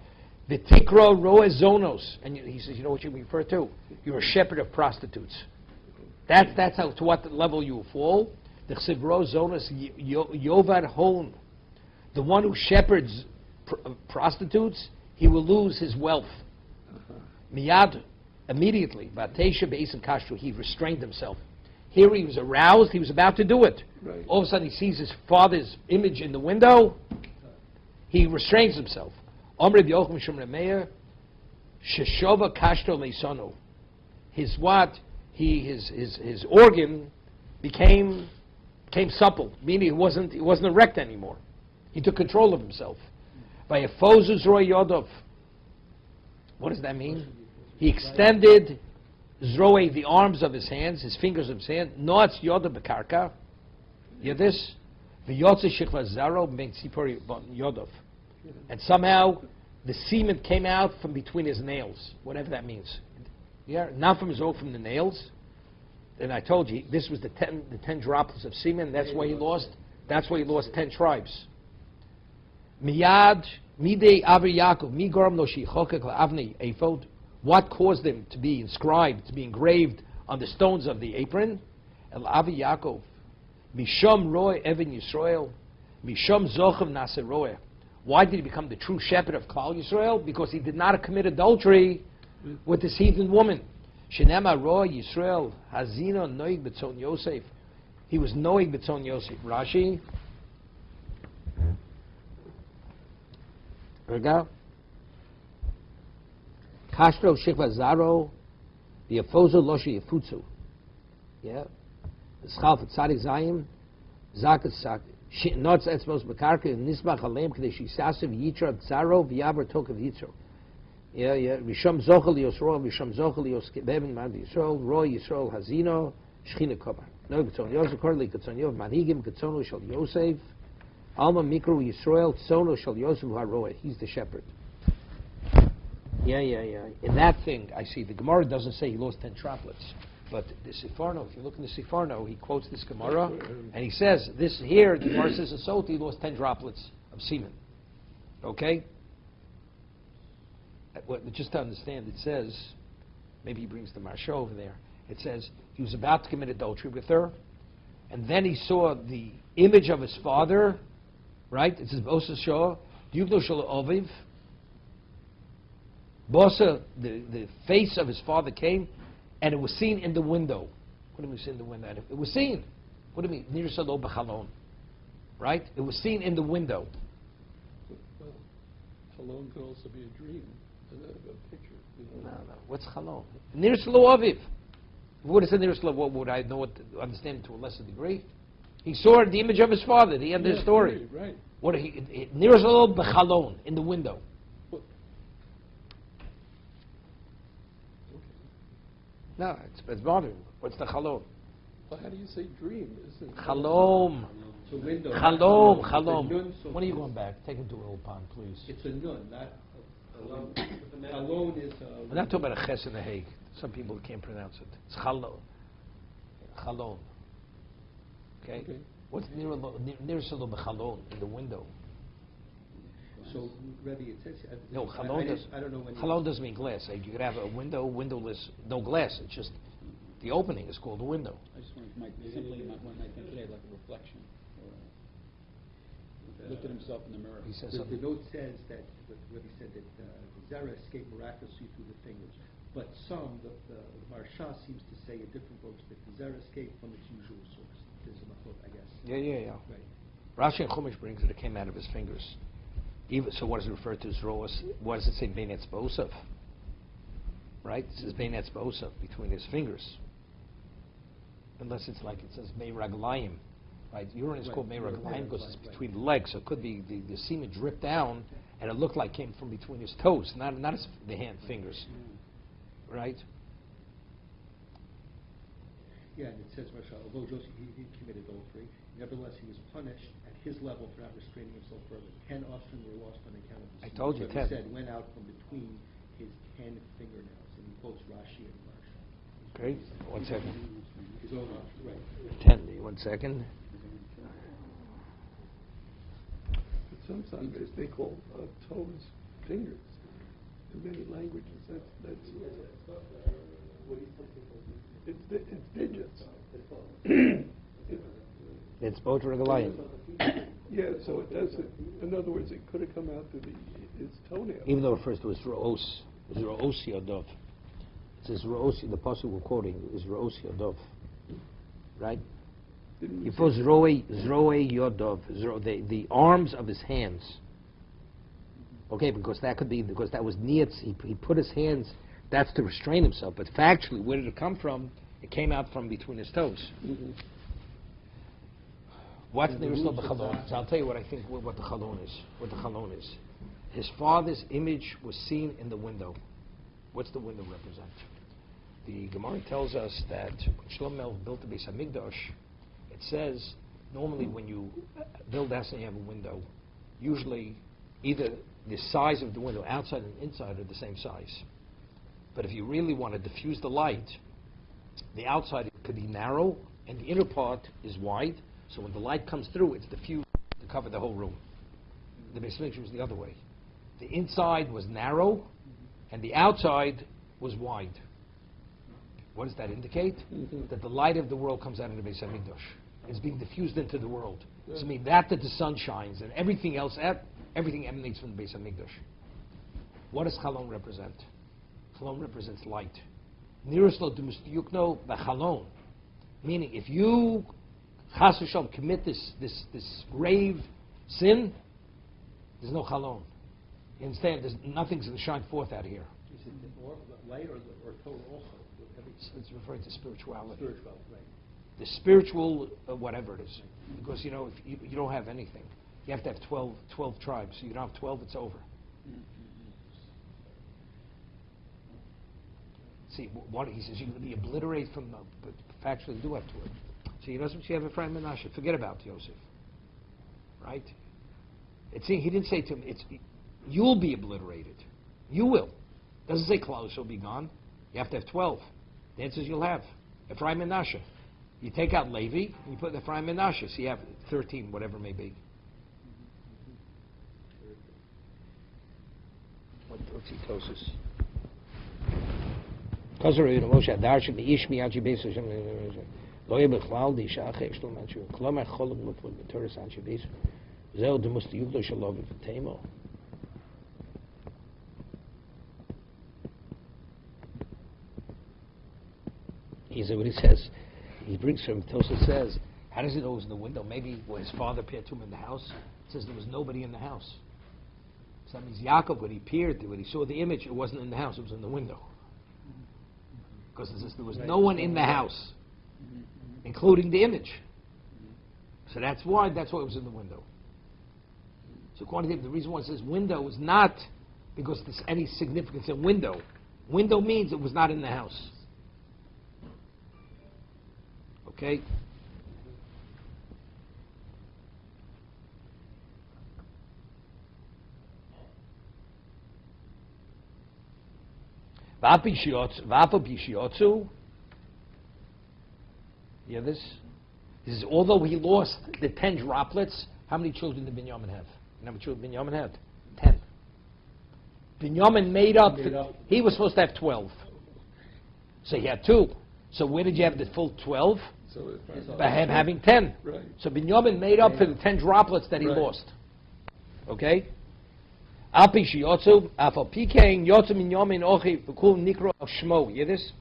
The tikro roe zonos, and he says, you know what you refer to? You're a shepherd of prostitutes. That's how, to what level you fall. The chsiv roe zonos yovad hon. The one who shepherds prostitutes, he will lose his wealth. Miyad, immediately. Vatesha be'esim kashtu, he restrained himself. Here he was aroused, he was about to do it. Right. All of a sudden he sees his father's image in the window, he restrains himself. Omre b'yochim shum remeir, sheshova kashto leisonu. His organ became supple, meaning it wasn't erect anymore. He took control of himself. By a fozus roy yodov. What does that mean? He extended zroe, the arms of his hands, his fingers of his hand. Noatz yodov bekarka. You hear this? V'yotze shikva zaro ben tzipori yodov. And somehow the semen came out from between his nails, whatever that means. Yeah, not from his own, from the nails. And I told you, this was the 10 droplets of semen. That's why he lost 10 tribes. Miyad midei avi Yaakov migoram lo shichokek la'avnei ephod. What caused him to be inscribed, to be engraved on the stones of the apron? El avi Yaakov mishom roy even Yisrael mishom zochem nase roy. Why did he become the true shepherd of Klal Yisrael? Because he did not commit adultery with this heathen woman. Shenema roy Yisrael hazino noig betzon Yosef. He was noig betzon Yosef. Rashi. Rega. Kashro shikva zaro v'yafozo loshi yafutzu. Yeah. Schal v'tzadik zayim zakat sak. Not etzmos bekarka nisbach alem k'dei shisasiv yitra zaro v'yaber tokav yitro. Yeah. Risham zochel yosro risham zochel yoskebevin man yisrael roy yisrael hazino shchina kobar. No betzon Yosef korli ketzon Yov manhigim ketzono shel Yosef. Alma mikro Yisrael tzono shel Yosef haroeh. He's the shepherd. Yeah. In that thing, I see the Gemara doesn't say he lost 10 droplets, but the Sifarno, if you look in the Sifarno, he quotes this Gemara, and he says this here. The Gemara says in Sot he lost 10 droplets of semen. Okay. Just to understand, it says, maybe he brings the Marsha over there. It says he was about to commit adultery with her, and then he saw the image of his father. Right? It says Bosa Shah, Yugdo Shal Aviv. Bosa, the face of his father came, and it was seen in the window. What do we see in the window? It was seen. What do you mean? Nir Salo B'Chalon. Right? It was seen in the window. Well, Chalon could also be a dream, a picture. No. What's Chalon? Nir Salo Aviv. What is a Nir Salo? What would I know? Understand to a lesser degree? He saw the image of his father, the end of the story. Right. What he near a little bechalon in the window. What? No, it's modern. What's the chalom? Well, how do you say dream? Isn't Chalom. It's a window. Chalom. It's a Chalom. nun, so When are you going back? Take him to Old Pond, please. It's a nun, not alone. Alone is We're not talking about a ches and a hay. Some people can't pronounce it. It's chalom. Chalom. Okay. What's near a little bechalon in the window? So, Rebbe, it says... No, I don't know when... Chalon doesn't mean glass. Like you could have a window, windowless, no glass. It's just the opening is called a window. I just wondered, one might think today like a reflection, or looked at himself in the mirror. He says The something. note says that, Rebbe said that the Zerah escaped miraculously through the fingers. But the Marsha seems to say in different books that the Zerah escaped from its usual source. There's a machloek, I guess. Yeah. Right. Rashi and Chumash brings it came out of his fingers. Even so, what does it refer to as roas? What does it say? Bein etzbosov. Right? It says bein etzbosov, between his fingers. Unless it's like it says mei raglayim. Right? Urine is called mei raglayim because it's between the legs. So it could be the semen dripped down, and it looked like it came from between his toes, not the hand fingers. Right? Yeah, and it says, Marsha, although Joseph he committed adultery, nevertheless he was punished at his level for not restraining himself further. 10 offspring were lost on account of the I told you, He 10. said went out from between his 10 fingernails, and he quotes Rashi and Marsha. Okay, 1 second. His own offspring, right. 10, 1 second. But sometimes they call toes fingers. In many languages, that's it's digits. It's both regalayim. Yeah, so it does it. In other words, it could have come out to his toenail. Even though it refers to Ro'os. It's Ro'os Yodov. It says Ro'os, the pasuk we're quoting is Ro'os Yodov. Right? Didn't He say- puts Zroe Yodov, the arms of his hands. Okay, because that was Niyatz, he put his hands, that's to restrain himself. But factually, where did it come from? It came out from between his toes. Mhm. What's the Yerusal B'Chalon? So I'll tell you what I think what the Chalon is. What the Chalon is. His father's image was seen in the window. What's the window represent? The Gemara tells us that when Shlomo Melech built the Beis Hamikdash, it says normally when you build house and you have a window, usually either the size of the window outside and inside are the same size. But if you really want to diffuse the light, the outside could be narrow and the inner part is wide. So when the light comes through, it's diffused to cover the whole room. The Beis Hamikdash was the other way. The inside was narrow, and the outside was wide. What does that indicate? Mhm. That the light of the world comes out of the Beis Hamikdash. It's being diffused into the world. So I mean that the sun shines, and everything else, everything emanates from the Beis Hamikdash. What does Chalon represent? Chalon represents light. Nearest lo yukno b'chalon, meaning if you Chas v'shalom commit this grave sin, there's no chalon. You understand? There's nothing's going to shine forth out of here. Is it the light or total also? It's referring to spirituality. Spiritual, right. The spiritual, whatever it is. Because, you know, if you don't have anything. You have to have 12 tribes. So you don't have 12, it's over. See, what he says, you're going to be obliterated from the, but factually you do have to it. So you know what you have Ephraim Menashe. Forget about Yosef. Right? He didn't say to him, you'll be obliterated. You will. Doesn't say Klaus will be gone. You have to have 12. The answer is you'll have Ephraim Menashe. You take out Levi, and you put Ephraim Menashe, so you have 13, whatever it may be. What's he Tosus? Moshe Adarshi Beish Miyachi Beis Hashem. לא יהיה בכלל דאישה אחרי שלום משהו. כלומר, חולק מפות בתורס אנשי ביס. זהו דמוסת יוגדו שלו ופתאמו. Here's what he says. He brings from, Tosa says, how does he know it was in the window? Maybe when his father appeared to him in the house, it says there was nobody in the house. So that means Yaakov, when he appeared, when he saw the image, it wasn't in the house, it was in the window. Because it says there was no one in the house, including the image. So that's why it was in the window. So according to him, the reason why it says window is not because there's any significance in window. Window means it was not in the house. Okay? V'apo b'shiyotzu. You hear this? He says, although he lost the 10 droplets, how many children did Binyamin have? You know how many children Binyamin had? 10. Binyamin made up. He was supposed to have 12. So he had 2. So where did you have the full 12? So By him having 10. Right. So Binyamin made up for the 10 droplets that he Right. lost. Okay? Alpi shiyotzu, afal pikein, yotzu Binyamin ochi, v'kul nikro al shmo. You hear this?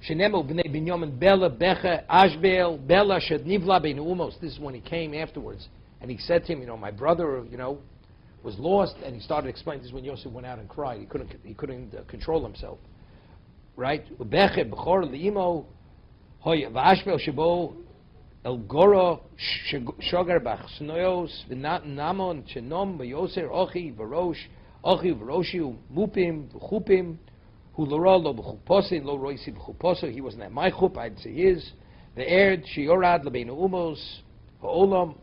Shenemu b'nei Binyamin Bela, Becha, Ashbel, Bela, Shed Nivla bein umos. This is when he came afterwards. And he said to him, my brother, was lost. And he started explaining this when Yosef went out and cried. He couldn't control himself. Right? Becha, b'chor li'imo, hoy, v'ashbel shebo, el goro, shogar bach, snoyos, v'nat namon, shenom, v'yoser, ochi, v'rosh, v'roshi, mupim, v'chupim, who lo b'chuposin, lo roisi b'chuposo, he wasn't at my chup, I'd say his. The aired, shiorad, lebeinu umos, ha'olam,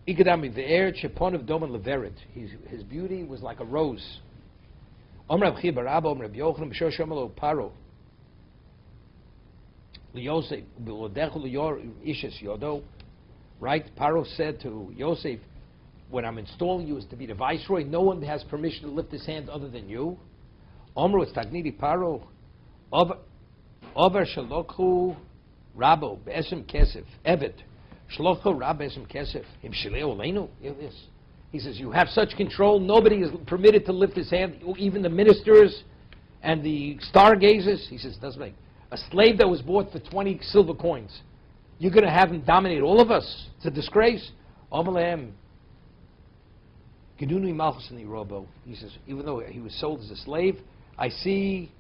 Ikadami ve'er chepon of domen leverit. His beauty was like a rose. Om Rab Chia Barabba, Om Rab Yochanan, B'shor Shomelo Paro. LeYosef, B'lodechu LeYor Ishes Yodo. Right? Paro said to Yosef, when I'm installing you as to be the viceroy, no one has permission to lift his hand other than you. Omru es tagnidi Paro. Over Shalokhu Rabo Be'esem Kesef. Evet. Shlokhu Rab Be'esem Kesef. Him Shileo Leinu. He says, you have such control, nobody is permitted to lift his hand, even the ministers and the stargazers. He says, doesn't make. A slave that was bought for 20 silver coins, you're going to have him dominate all of us? It's a disgrace. Omalehem. Geduni Malchus in the Robo. He says, even though he was sold as a slave, I see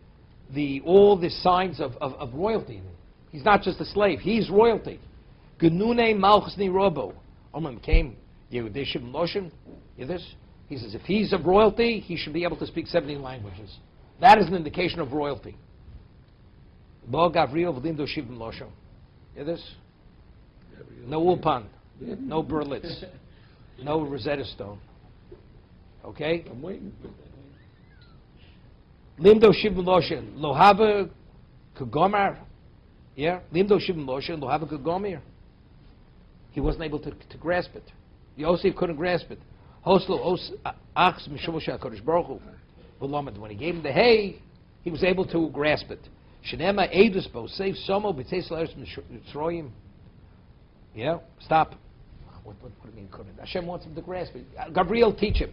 all the signs of royalty in him. He's not just a slave, he's royalty. Geduni Malchus in the Robo. Omalehem came. Yehudishim Loshin, this? He says, if he's of royalty, he should be able to speak 17 languages. That is an indication of royalty. Bo Gavriel V'limdo Shivim Loshin. This? No Ulpan, no Berlitz, no Rosetta Stone. Okay? I'm waiting for that. Limdo Shivim Loshin. Lohava Kagomar. Yeah? Limdo Shivim Loshin. Lohava Kagomir. He wasn't able to grasp it. Yosef couldn't grasp it. When he gave him the hay, he was able to grasp it. Yeah, stop. What do you mean couldn't? Hashem wants him to grasp it. Gabriel, teach him.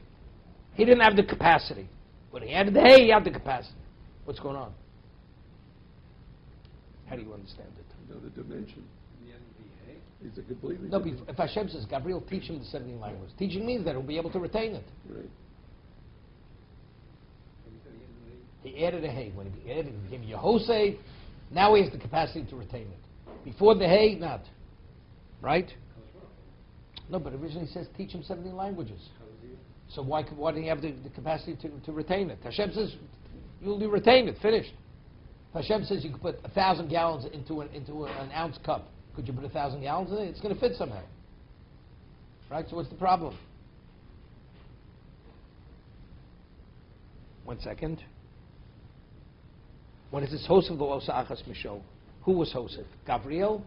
He didn't have the capacity. When he had the hay, he had the capacity. What's going on? How do you understand it? Another dimension. It's a completely No, different. if Hashem says, Gabriel, teach him the 17 languages. Teaching means that he'll be able to retain it. Right. He added a hay. When he added, he gave Yehosef, now he has the capacity to retain it. Before the hay, not. Right? No, but originally he says, teach him 17 languages. So why didn't he have the capacity to retain it? Hashem says, you'll retain it, finished. Hashem says you can put 1,000 gallons into an ounce cup. Could you put 1,000 gallons in it? It's going to fit somehow. Right? So what's the problem? 1 second. When it says Hosef lo osa achas misho, who was Hosef? Gabriel?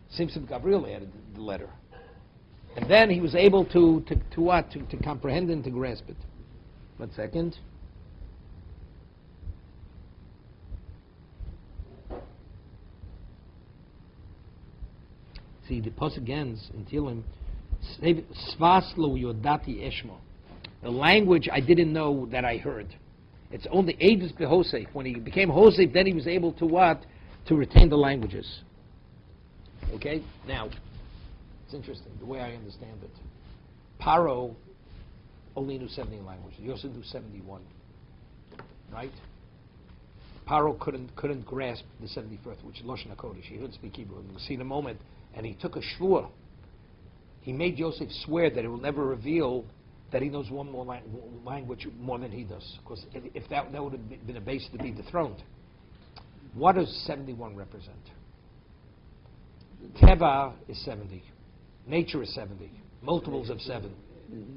Seems to be Gabriel added the letter. And then he was able to what? To comprehend and to grasp it. 1 second. See, the pasuk ends in Tehillim, Svas lo yodati eshmo. The language I didn't know that I heard. It's only Eidus behosef. When he became Hosef, then he was able to what? To retain the languages. Okay? Now, it's interesting, the way I understand it. Paro only knew 17 languages. Yosef knew 71. Right? Paro couldn't grasp the 71st, which is Lashon HaKodesh. He couldn't speak Hebrew. We'll see in a moment. And he took a shvur. He made Yosef swear that he will never reveal that he knows one more language more than he does. Because if that would have been a basis to be dethroned. What does 71 represent? Teva is 70. Nature is 70. Multiples of 7. Mm-hmm.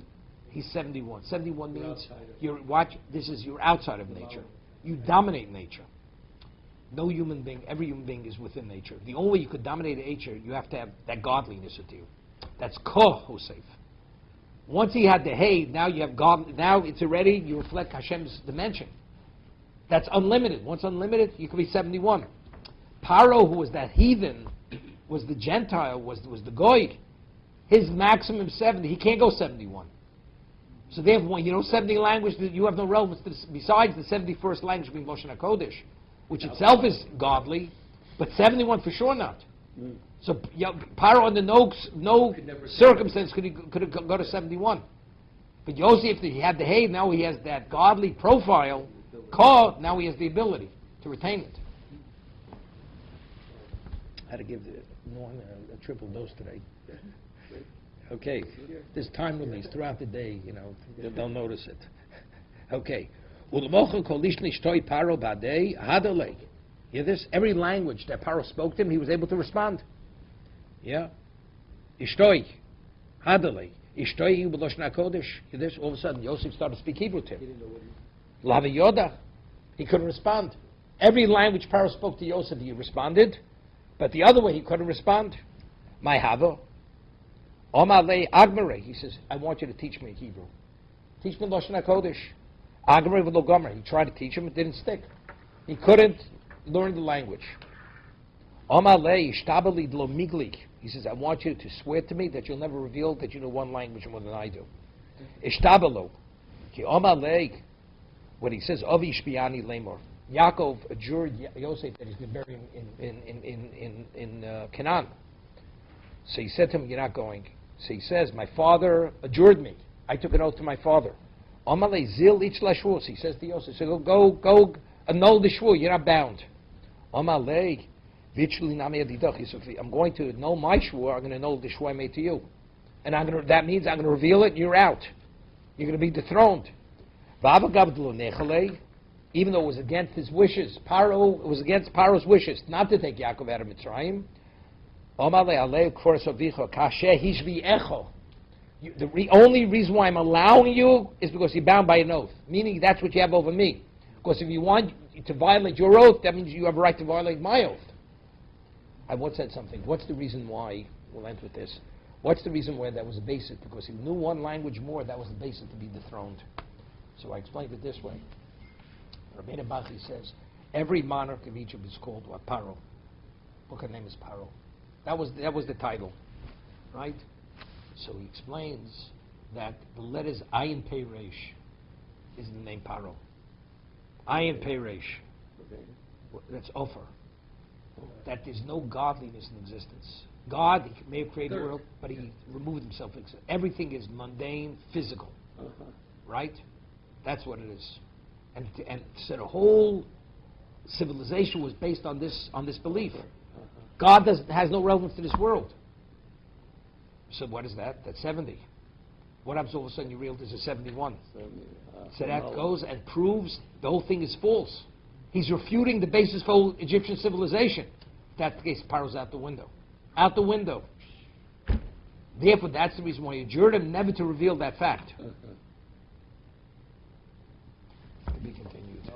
He's 71. 71 means you're outside of nature. You dominate nature. No human being, every human being is within nature. The only way you could dominate nature, you have to have that godliness with you. That's Koh Hosef. Once he had the hay, now you have God. Now it's already, you reflect Hashem's dimension. That's unlimited. Once unlimited, you could be 71. Paro, who was that heathen, was the Gentile, was the Goy. His maximum 70. He can't go 71. So therefore, 70 languages, you have no relevance to this, besides the 71st language being Lashon HaKodesh, which itself is godly, but 71 for sure not. Mm. So Paro under no circumstance could he go to 71. But Yosef, if he had the hay, now he has that godly profile. Now he has the ability to retain it. I had to give Norm a triple dose today. Okay, there's time release throughout the day. They'll notice it. Okay. Hear this? Every language that Paro spoke to him, he was able to respond. Yeah? Ishtoi. Hadale. Ishtoihi b'loshna kodesh. This all of a sudden Yosef started to speak Hebrew to He him. didn't know what he... Lava Yoda. He couldn't respond. Every language Pharaoh spoke to Yosef, he responded, but the other way he couldn't respond. My havo. Omale Agmare. He says, I want you to teach me Hebrew. Teach me Lashon HaKodesh. Agmare v'lo gomer. He tried to teach him, it didn't stick. He couldn't learn the language. Omale Ishtabali Dlo Migli. He says, I want you to swear to me that you'll never reveal that you know one language more than I do. Ishtabalo. Ki Omale. When he says, Avi Shpiani Lemor. Yaakov adjured Yosef that he's been buried in Canaan. So he said to him, you're not going. So he says, my father adjured me. I took an oath to my father. Amale zil ich lashvus. He says to Yosef, so go annul the shvur. You're not bound. Amale vichli nami adidach. He said, I'm going to annul my shvur. I'm going to annul the shvur I made to you. And that means I'm going to reveal it and you're out. You're going to be dethroned. Even though it was against his wishes. It was against Paro's wishes not to take Yaakov out of Mitzrayim. The only reason why I'm allowing you is because you're bound by an oath. Meaning that's what you have over me. Because if you want to violate your oath, that means you have a right to violate my oath. I once said something. What's the reason why? We'll end with this. What's the reason why that was a basis? Because he knew one language more, that was the basis to be dethroned. So I explained it this way. Rabbeinu Bachi says, every monarch of Egypt is called what? Paro. Book of name is Paro. That was the title, right? So he explains that the letters Ayin Pei Resh is the name Paro. Ayin Pei Resh. That's Ofer. That there's no godliness in existence. God he may have created the world, but he removed himself. Everything is mundane, physical, right? That's what it is. And so the whole civilization was based on this belief. God has no relevance to this world. So what is that? That's 70. What happens all of a sudden you realize there's a 71? So that goes and proves the whole thing is false. He's refuting the basis for whole Egyptian civilization. If that's the case, Paro's out the window. Out the window. Therefore, that's the reason why he adjured him never to reveal that fact. To be continued.